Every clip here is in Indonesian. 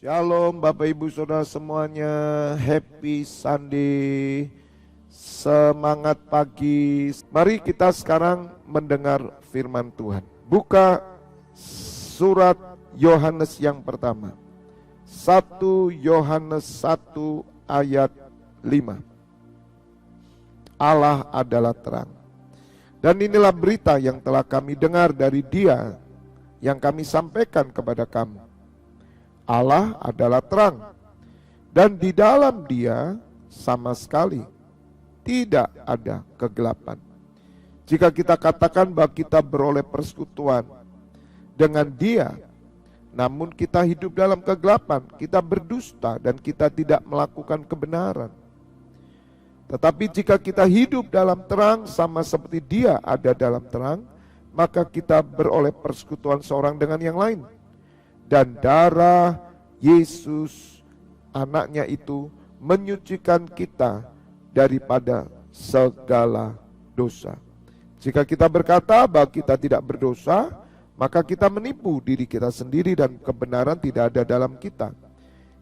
Shalom Bapak Ibu Saudara semuanya, happy Sunday, semangat pagi. Mari kita sekarang mendengar firman Tuhan. Buka surat Yohanes yang pertama, 1 Yohanes 1 ayat 5. Allah adalah terang. Dan inilah berita yang telah kami dengar dari Dia, yang kami sampaikan kepada kamu. Allah adalah terang, dan di dalam Dia sama sekali tidak ada kegelapan. Jika kita katakan bahwa kita beroleh persekutuan dengan Dia, namun kita hidup dalam kegelapan, kita berdusta dan kita tidak melakukan kebenaran. Tetapi jika kita hidup dalam terang sama seperti Dia ada dalam terang, maka kita beroleh persekutuan seorang dengan yang lain. Dan darah Yesus anaknya itu menyucikan kita daripada segala dosa. Jika kita berkata bahwa kita tidak berdosa, maka kita menipu diri kita sendiri dan kebenaran tidak ada dalam kita.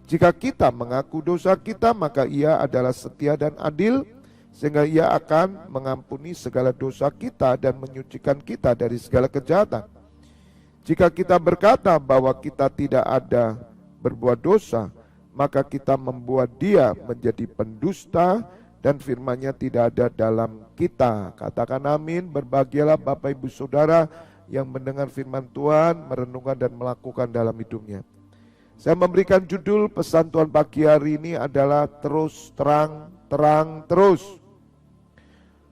Jika kita mengaku dosa kita, maka Ia adalah setia dan adil, sehingga Ia akan mengampuni segala dosa kita dan menyucikan kita dari segala kejahatan. Jika kita berkata bahwa kita tidak ada berbuat dosa, maka kita membuat Dia menjadi pendusta dan firman-Nya tidak ada dalam kita. Katakan amin. Berbahagialah Bapak Ibu Saudara yang mendengar firman Tuhan, merenungkan dan melakukan dalam hidupnya. Saya memberikan judul pesan Tuhan pagi hari ini adalah terus terang, terang terus.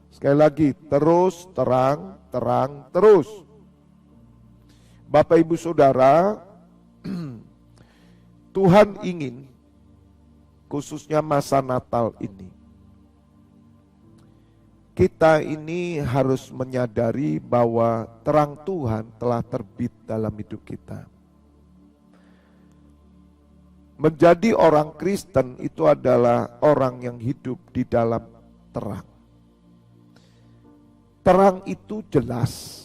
Sekali lagi, terus terang, terang terus. Bapak Ibu Saudara, Tuhan ingin khususnya masa Natal ini, kita ini harus menyadari bahwa terang Tuhan telah terbit dalam hidup kita. Menjadi orang Kristen itu adalah orang yang hidup di dalam terang. Terang itu jelas.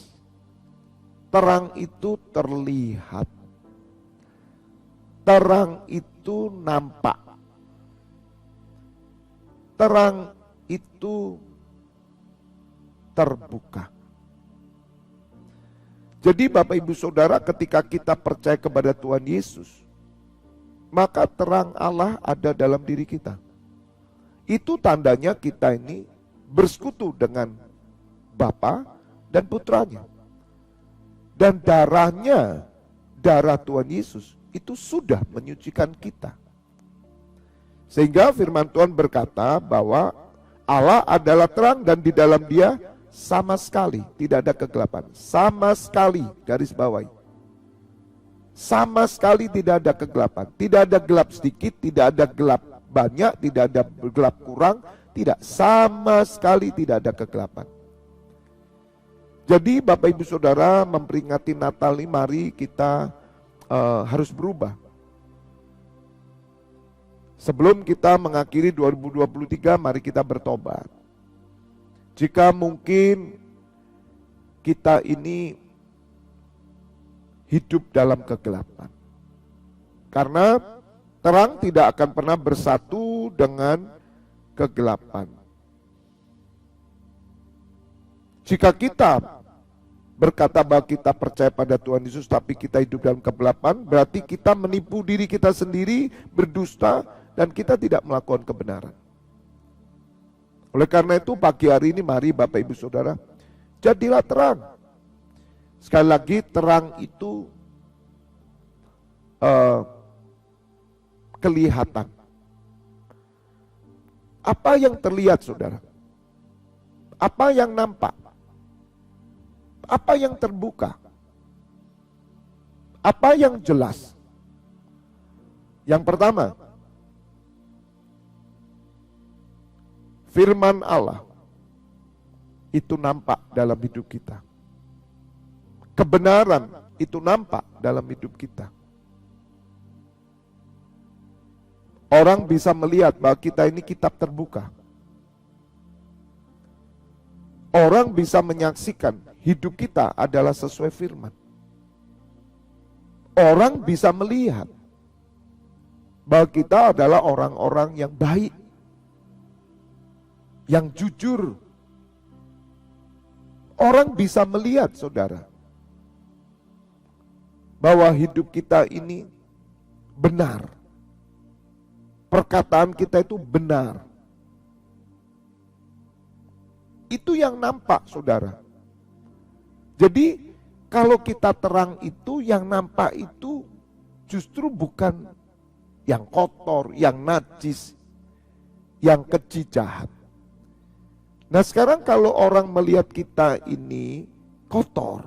Terang itu terlihat. Terang itu nampak. Terang itu terbuka. Jadi Bapak Ibu Saudara, ketika kita percaya kepada Tuhan Yesus, maka terang Allah ada dalam diri kita. Itu tandanya kita ini bersekutu dengan Bapa dan Putranya. Dan darahnya, darah Tuhan Yesus itu sudah menyucikan kita. Sehingga firman Tuhan berkata bahwa Allah adalah terang dan di dalam Dia sama sekali tidak ada kegelapan. Sama sekali, garis bawahi. Sama sekali tidak ada kegelapan. Tidak ada gelap sedikit, tidak ada gelap banyak, tidak ada gelap kurang, tidak. Sama sekali tidak ada kegelapan. Jadi Bapak Ibu Saudara, memperingati Natal ini mari kita harus berubah. Sebelum kita mengakhiri 2023, mari kita bertobat. Jika mungkin kita ini hidup dalam kegelapan. Karena terang tidak akan pernah bersatu dengan kegelapan. Jika kita berkata bahwa kita percaya pada Tuhan Yesus tapi kita hidup dalam kegelapan, berarti kita menipu diri kita sendiri, berdusta, dan kita tidak melakukan kebenaran. Oleh karena itu pagi hari ini mari Bapak Ibu Saudara, jadilah terang. Sekali lagi, terang itu kelihatan. Apa yang terlihat Saudara? Apa yang nampak? Apa yang terbuka? Apa yang jelas? Yang pertama, firman Allah itu nampak dalam hidup kita. Kebenaran itu nampak dalam hidup kita. Orang bisa melihat bahwa kita ini kitab terbuka. Orang bisa menyaksikan hidup kita adalah sesuai firman. Orang bisa melihat bahwa kita adalah orang-orang yang baik, yang jujur. Orang bisa melihat, saudara, bahwa hidup kita ini benar. Perkataan kita itu benar. Itu yang nampak, saudara. Jadi kalau kita terang itu, yang nampak itu justru bukan yang kotor, yang najis, yang keji jahat. Nah sekarang kalau orang melihat kita ini kotor,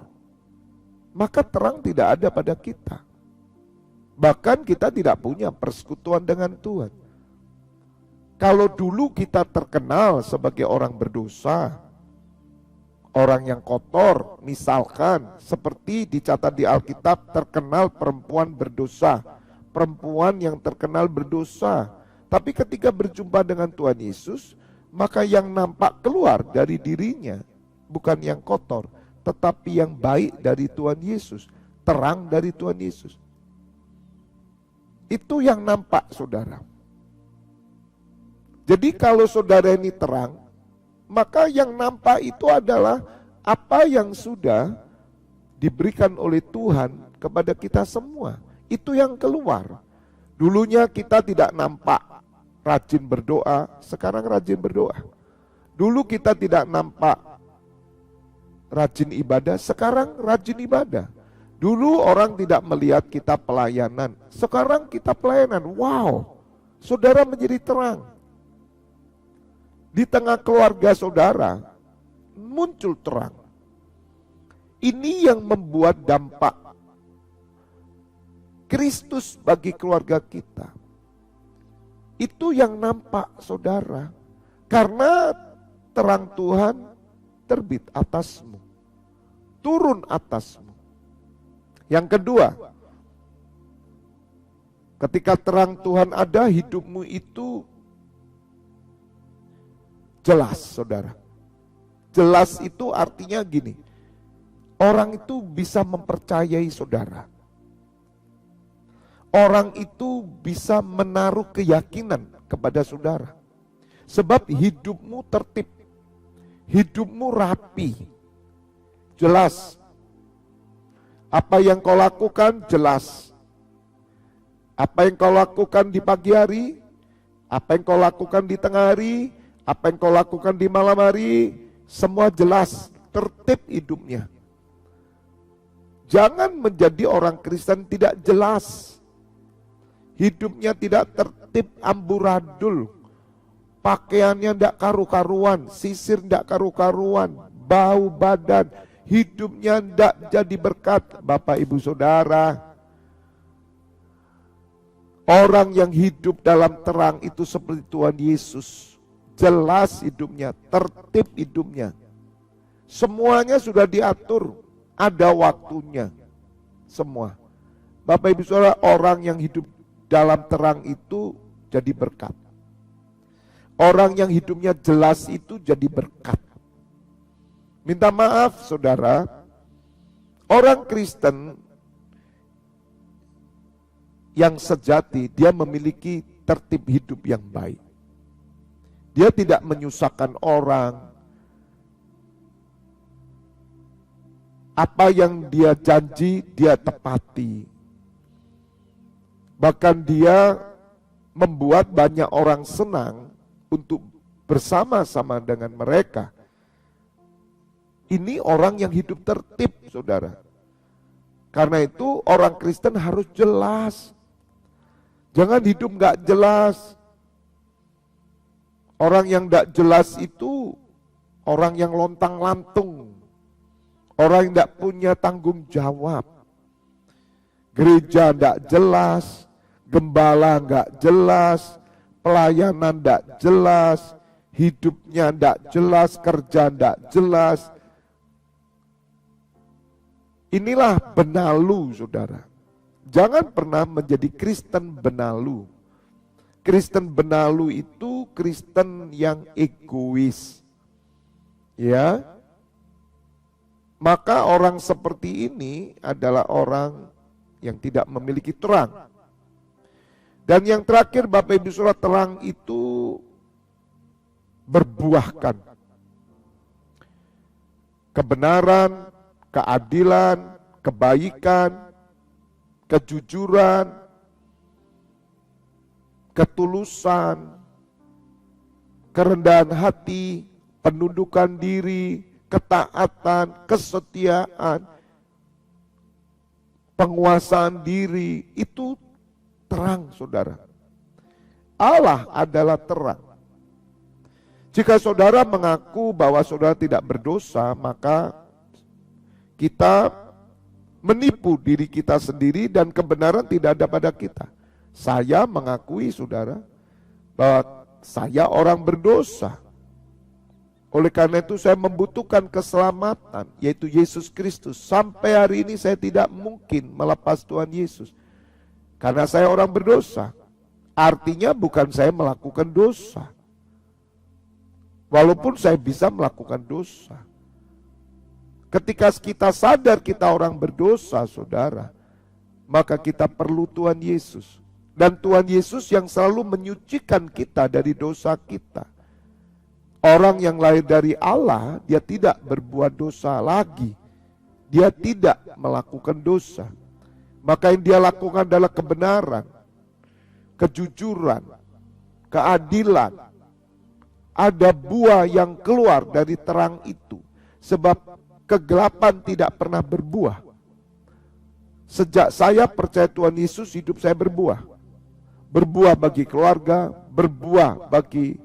maka terang tidak ada pada kita. Bahkan kita tidak punya persekutuan dengan Tuhan. Kalau dulu kita terkenal sebagai orang berdosa, orang yang kotor, misalkan seperti dicatat di Alkitab, terkenal perempuan berdosa, perempuan yang terkenal berdosa. Tapi ketika berjumpa dengan Tuhan Yesus, maka yang nampak keluar dari dirinya bukan yang kotor, tetapi yang baik dari Tuhan Yesus, terang dari Tuhan Yesus. Itu yang nampak, saudara. Jadi kalau saudara ini terang, maka yang nampak itu adalah apa yang sudah diberikan oleh Tuhan kepada kita semua. Itu yang keluar. Dulunya kita tidak nampak rajin berdoa, sekarang rajin berdoa. Dulu kita tidak nampak rajin ibadah, sekarang rajin ibadah. Dulu orang tidak melihat kita pelayanan, sekarang kita pelayanan. Wow, saudara menjadi terang. Di tengah keluarga saudara muncul terang. Ini yang membuat dampak Kristus bagi keluarga kita. Itu yang nampak, saudara. Karena terang Tuhan terbit atasmu, turun atasmu. Yang kedua, ketika terang Tuhan ada, hidupmu itu jelas, saudara. Jelas itu artinya gini, orang itu bisa mempercayai saudara. Orang itu bisa menaruh keyakinan kepada saudara. Sebab hidupmu tertib, hidupmu rapi, jelas. Apa yang kau lakukan jelas. Apa yang kau lakukan di pagi hari, apa yang kau lakukan di tengah hari, apa yang kau lakukan di malam hari, semua jelas, tertib hidupnya. Jangan menjadi orang Kristen tidak jelas. Hidupnya tidak tertib, amburadul. Pakaiannya tidak karu-karuan, sisir tidak karu-karuan, bau badan, hidupnya tidak jadi berkat. Bapak ibu saudara, orang yang hidup dalam terang itu seperti Tuhan Yesus. Jelas hidupnya, tertib hidupnya. Semuanya sudah diatur, ada waktunya. Semua. Bapak ibu saudara, orang yang hidup dalam terang itu jadi berkat. Orang yang hidupnya jelas itu jadi berkat. Minta maaf saudara, orang Kristen yang sejati, dia memiliki tertib hidup yang baik. Dia tidak menyusahkan orang. Apa yang dia janji, dia tepati. Bahkan dia membuat banyak orang senang untuk bersama-sama dengan mereka. Ini orang yang hidup tertib, saudara. Karena itu orang Kristen harus jelas. Jangan hidup gak jelas. Orang yang gak jelas itu orang yang lontang-lantung. Orang yang gak punya tanggung jawab. Gereja gak jelas, gembala gak jelas, pelayanan gak jelas, hidupnya gak jelas, kerja gak jelas. Inilah benalu, saudara. Jangan pernah menjadi Kristen benalu. Kristen benalu itu Kristen yang egois. Ya. Maka orang seperti ini adalah orang yang tidak memiliki terang. Dan yang terakhir Bapak Ibu Saudara, terang itu berbuahkan kebenaran, keadilan, kebaikan, kejujuran, ketulusan, kerendahan hati, penundukan diri, ketaatan, kesetiaan, penguasaan diri. Itu terang, saudara. Allah adalah terang. Jika saudara mengaku bahwa saudara tidak berdosa, maka kita menipu diri kita sendiri dan kebenaran tidak ada pada kita. Saya mengakui, saudara, bahwa saya orang berdosa. Oleh karena itu saya membutuhkan keselamatan, yaitu Yesus Kristus. Sampai hari ini saya tidak mungkin melepas Tuhan Yesus, karena saya orang berdosa. Artinya bukan saya melakukan dosa, walaupun saya bisa melakukan dosa. Ketika kita sadar kita orang berdosa, saudara, maka kita perlu Tuhan Yesus. Dan Tuhan Yesus yang selalu menyucikan kita dari dosa kita. Orang yang lahir dari Allah, dia tidak berbuat dosa lagi. Dia tidak melakukan dosa. Maka yang dia lakukan adalah kebenaran, kejujuran, keadilan. Ada buah yang keluar dari terang itu. Sebab kegelapan tidak pernah berbuah. Sejak saya percaya Tuhan Yesus, hidup saya berbuah. Berbuah bagi keluarga, berbuah bagi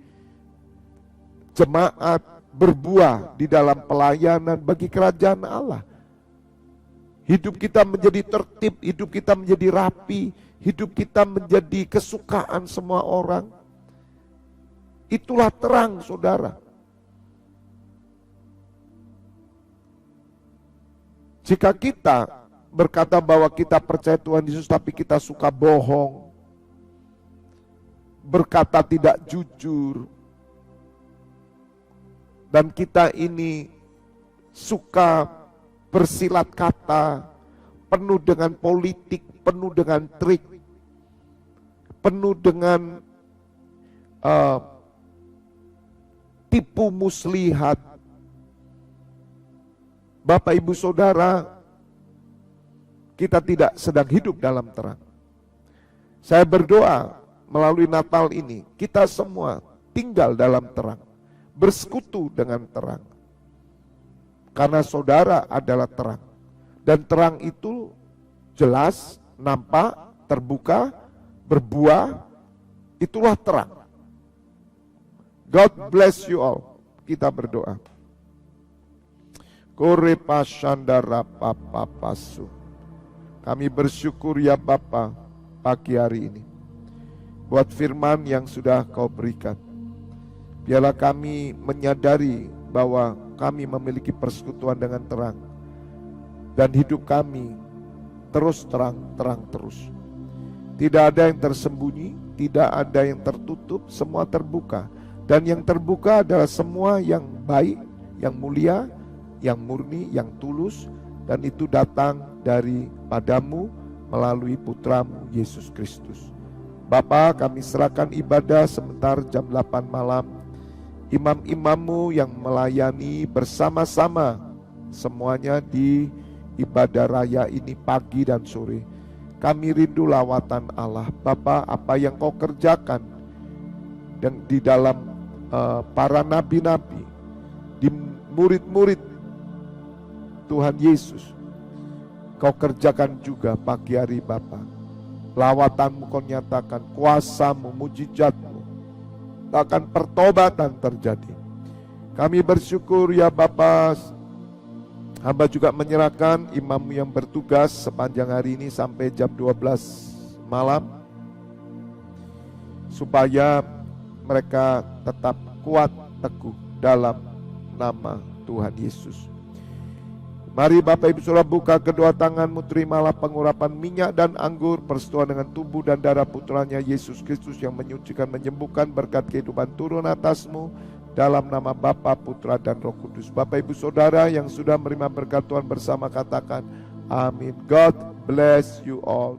jemaat, berbuah di dalam pelayanan bagi kerajaan Allah. Hidup kita menjadi tertib, hidup kita menjadi rapi, hidup kita menjadi kesukaan semua orang. Itulah terang, saudara. Jika kita berkata bahwa kita percaya Tuhan Yesus tapi kita suka bohong, berkata tidak jujur, dan kita ini suka bersilat kata, penuh dengan politik, penuh dengan trik, penuh dengan tipu muslihat. Bapak Ibu Saudara, kita tidak sedang hidup dalam terang. Saya berdoa melalui Natal ini, kita semua tinggal dalam terang, bersekutu dengan terang. Karena saudara adalah terang. Dan terang itu jelas, nampak, terbuka, berbuah, itulah terang. God bless you all. Kita berdoa. Kore pasandara papa pasu. Kami bersyukur ya Bapa pagi hari ini buat firman yang sudah Kau berikan. Biarlah kami menyadari bahwa kami memiliki persekutuan dengan terang, dan hidup kami terus terang terus. Tidak ada yang tersembunyi, tidak ada yang tertutup, semua terbuka. Dan yang terbuka adalah semua yang baik, yang mulia, yang murni, yang tulus, dan itu datang dari padamu melalui putramu Yesus Kristus. Bapa, kami serahkan ibadah sebentar jam 8 malam. Imam-imammu yang melayani bersama-sama semuanya di ibadah raya ini pagi dan sore. Kami rindu lawatan Allah. Bapa, apa yang Kau kerjakan dan di dalam para nabi-nabi, di murid-murid Tuhan Yesus, Kau kerjakan juga pagi hari Bapa. Lawatan-Mu Kau nyatakan, kuasa-Mu, mujizat-Mu, akan pertobatan terjadi. Kami bersyukur ya Bapa. Hamba juga menyerahkan imam yang bertugas sepanjang hari ini sampai jam 12 malam, supaya mereka tetap kuat teguh dalam nama Tuhan Yesus. Mari Bapak Ibu Saudara buka kedua tanganmu, terimalah pengurapan minyak dan anggur persetujuan dengan tubuh dan darah putranya Yesus Kristus yang menyucikan, menyembuhkan, berkat kehidupan turun atasmu dalam nama Bapa, Putra dan Roh Kudus. Bapak Ibu Saudara yang sudah menerima berkat Tuhan bersama katakan amin. God bless you all.